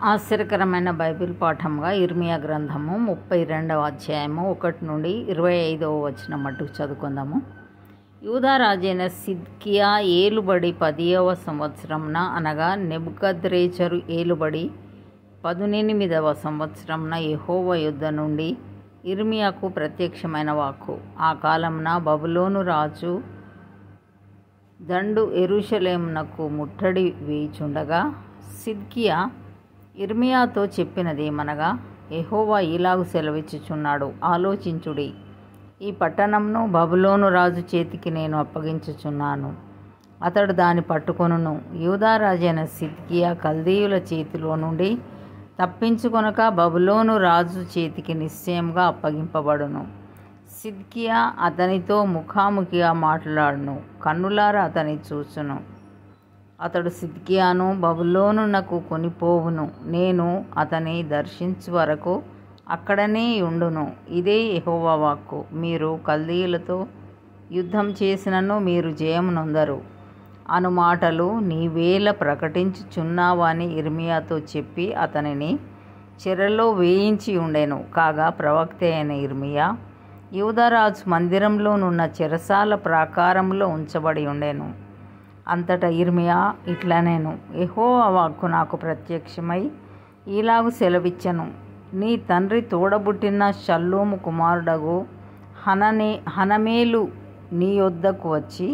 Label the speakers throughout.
Speaker 1: ఆశ్చర్యకరమైన బైబిల్ పాఠంగా ఇర్మియా గ్రంథము 32వ అధ్యాయము 1 నుండి 25వ వచనం మట్టుకు చదువుకుందాము. యూదా రాజైన సిద్కియా ఏలుబడి 10వ సంవత్సరంన అనగా నెబుకద్రేజరు ఏలుబడి 18వ సంవత్సరంన యెహోవా యుద్ధ నుండి ఇర్మియాకు ప్రత్యక్షమైన వాక్కు. ఆ కాలమున బబులోను రాజు దండు యెరూషలేమునకు ముట్టడి వేయుచుండగా సిద్కియా ఇర్మియాతో చెప్పినదేమనగా, యెహోవా ఇలాగు సెలవిచ్చుచున్నాడు, ఆలోచించుడి, ఈ పట్టణంను బబులోను రాజు చేతికి నేను అప్పగించుచున్నాను, అతడు దాన్ని పట్టుకొనును. యూదా రాజైన సిద్కియా కల్దీయుల చేతిలో నుండి తప్పించుకొనక బబులోను రాజు చేతికి నిశ్చయంగా అప్పగింపబడును. సిద్కియా అతనితో ముఖాముఖిగా మాట్లాడును, కన్నులారా అతని చూచును. అతడు సిద్కియాను బబులోనునకు కొనిపోవును, నేను అతని దర్శించు వరకు అక్కడనే ఉండును. ఇదే యెహోవా వాక్కు. మీరు కల్దీయులతో యుద్ధం చేసినను మీరు జయమునొందరు అను మాటలు నీవేళ ప్రకటించుచున్నావని ఇర్మియాతో చెప్పి అతనిని చెరలో వేయించి ఉండెను. కాగా ప్రవక్త అయిన ఇర్మియా యూదారాజు మందిరంలోనున్న చెరసాల ప్రాకారంలో ఉంచబడి ఉండెను. అంతటా ఇర్మియా ఇట్లనెను, యెహోవా వాక్కు నాకు ప్రత్యక్షమై ఇలాగు సెలవిచ్చెను, నీ తండ్రి తోడబుట్టిన షల్లూము కుమారుడగు హనమేలు నీ యొద్దకు వచ్చి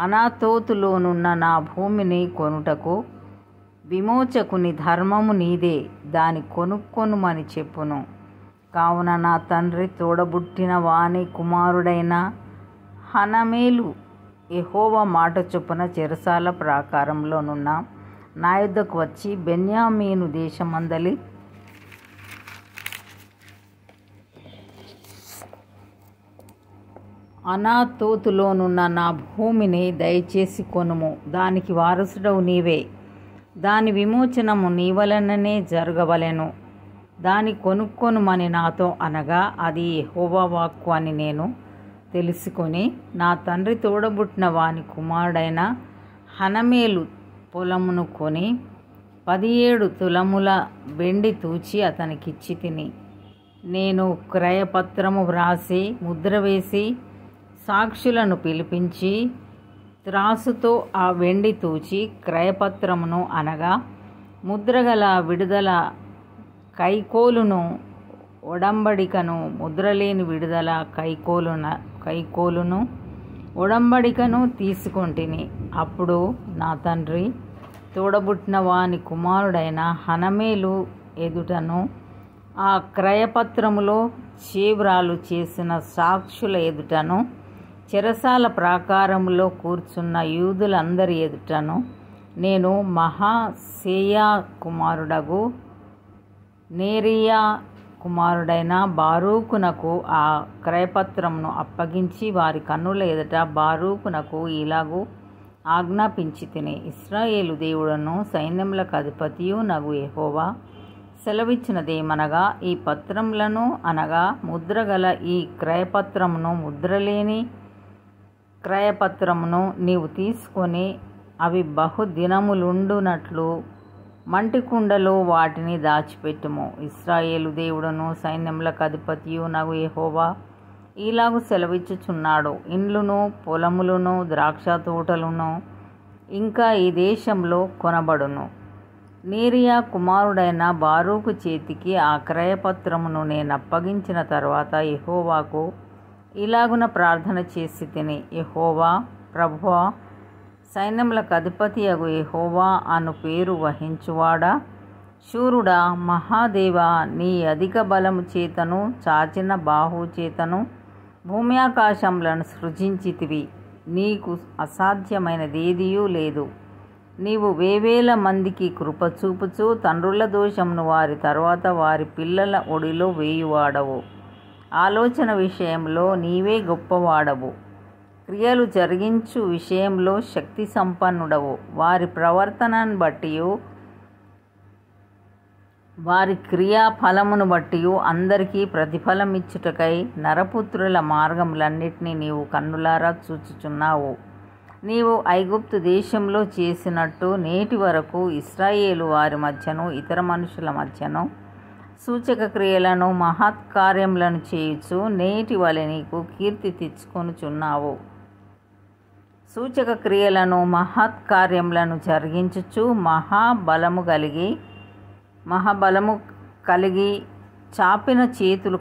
Speaker 1: అనాతోతులోనున్న నా భూమిని కొనుటకు విమోచకుని ధర్మము నీదే, దాని కొనుక్కొనుమని చెప్పును. కావున నా తండ్రి తోడబుట్టిన వాని కుమారుడైన హనమేలు యెహోవా మాట చొప్పున చెరసాల ప్రాకారంలోనున్న నా యొద్దకు వచ్చి బెన్యామీను దేశమందలి అనాతోతులోనున్న నా భూమిని దయచేసి కొనుము, దానికి వారసుడవు నీవే, దాని విమోచనము నీ వలననే జరగవలెను, దాని కొనుక్కొనుమని నాతో అనగా అది యెహోవా వాక్కు అని నేను తెలుసుకొని నా తండ్రి తోడబుట్టిన వాని కుమారుడైన హనమేలు పొలమును కొని 17 తులముల వెండి తూచి అతనికిచ్చి తిని, నేను క్రయపత్రము వ్రాసి ముద్ర వేసి సాక్షులను పిలిపించి త్రాసుతో ఆ వెండి తూచి క్రయపత్రమును అనగా ముద్రగల విడుదల కైకోలును ఒడంబడికను ముద్రలేని విడుదల కైకోలును ఒడంబడికను తీసుకొంటిని. అప్పుడు నా తండ్రి తోడబుట్టిన వాని కుమారుడైన హనమేలు ఎదుటను ఆ క్రయపత్రములో చేవ్రాలు చేసిన సాక్షుల ఎదుటను చెరసాల ప్రాకారములో కూర్చున్న యూదులందరి ఎదుటను నేను మహాసేయా కుమారుడగు నేరియా కుమారుడైన బారూకునకు ఆ క్రయపత్రమును అప్పగించి వారి కన్నుల ఎదుట బారూకునకు ఇలాగూ ఆజ్ఞాపించి తిని, ఇశ్రాయేలు దేవుడను సైన్యములకు అధిపతియు నగు యెహోవా సెలవిచ్చినదేమనగా, ఈ పత్రములను అనగా ముద్రగల ఈ క్రయపత్రమును ముద్రలేని క్రయపత్రమును నీవు తీసుకొని అవి బహుదినములుండునట్లు మంటికుండలో వాటిని దాచిపెట్టుము. ఇశ్రాయేలు దేవుడను సైన్యములకు అధిపతియు నగు యెహోవా ఇలాగు సెలవిచ్చుచున్నాడు, ఇండ్లును పొలములను ద్రాక్ష తోటలను ఇంకా ఈ దేశంలో కొనబడును. నేరియా కుమారుడైన బారూకు చేతికి ఆ క్రయపత్రమును నేను అప్పగించిన తర్వాత యెహోవాకు ఇలాగున ప్రార్థన చేసి తిని, యెహోవా ప్రభువా, సైన్యములకు అధిపతియగు యెహోవా అను పేరు వహించువాడా, శూరుడా, మహాదేవా, నీ అధిక బలము చేతను చాచిన బాహు చేతను భూమి ఆకాశములను సృజించితివి, నీకు అసాధ్యమైనదేదియూ లేదు. నీవు వేవేల మందికి కృప చూపుచూ తండ్రుల దోషమును వారి తర్వాత వారి పిల్లల ఒడిలో వేయువాడవు. ఆలోచన విషయంలో నీవే గొప్పవాడవు, క్రియలు జరిగించు విషయంలో శక్తి సంపన్నుడవు. వారి ప్రవర్తనను బట్టి వారి క్రియా ఫలమును బట్టి అందరికీ ప్రతిఫలం ఇచ్చుటకై నరపుత్రుల మార్గములన్నిటినీ నీవు కన్నులారా చూచుచున్నావు. నీవు ఐగుప్తు దేశంలో చేసినట్టు నేటి వరకు ఇశ్రాయేలు వారి మధ్యను ఇతర మనుషుల మధ్యను సూచక క్రియలను మహత్కార్యములను చేయుచు నేటి వలె నీకు కీర్తి తెచ్చుకొనుచున్నావు. సూచక క్రియలను మహత్కార్యములను జరిగించుచు మహాబలము కలిగి చాపిన చేతులు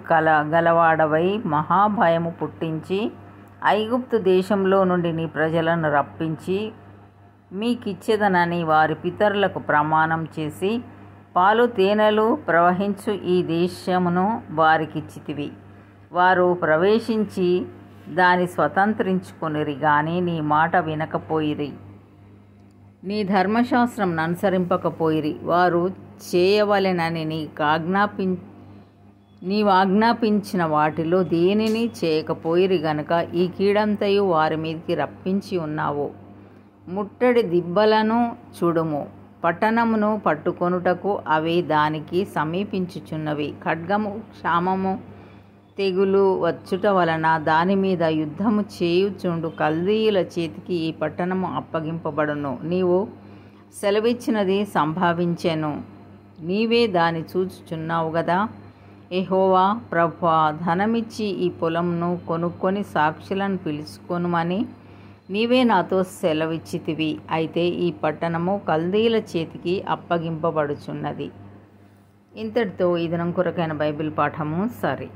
Speaker 1: గలవాడవై మహాభయము పుట్టించి ఐగుప్తు దేశంలో నుండి నీ ప్రజలను రప్పించి మీకిచ్చేదనని వారి పితరులకు ప్రమాణం చేసి పాలు తేనెలు ప్రవహించు ఈ దేశమును వారికిచ్చితివి. వారు ప్రవేశించి దాని స్వతంత్రించుకొనిరి గాని నీ మాట వినకపోయిరి, నీ ధర్మశాస్త్రం అనుసరింపకపోయిరి. వారు చేయవలెనని నీవు ఆజ్ఞాపించిన వాటిలో దేనిని చేయకపోయిరి గనుక ఈ కీడంతయు వారి మీదకి రప్పించి ఉన్నావు. ముట్టడి దిబ్బలను చూడుము, పట్టణమును పట్టుకొనుటకు అవి దానికి సమీపించుచున్నవి. ఖడ్గము, క్షామము, తెగులు వచ్చుట వలన దాని మీద యుద్ధము చేయుచుండు కల్దీయుల చేతికి ఈ పట్టణము అప్పగింపబడును. నీవు సెలవిచ్చినది సంభవించెను, నీవే దాన్ని చూచుచున్నావు గదా. యెహోవా ప్రభువా, ధనమిచ్చి ఈ పొలంను కొనుక్కొని సాక్షులను పిలుచుకొనుమని నీవే నాతో సెలవిచ్చితివి. అయితే ఈ పట్టణము కల్దీయుల చేతికి అప్పగింపబడుచున్నది. ఇంతటితో ఈ దినం కొరకైన బైబిల్ పాఠము సరి.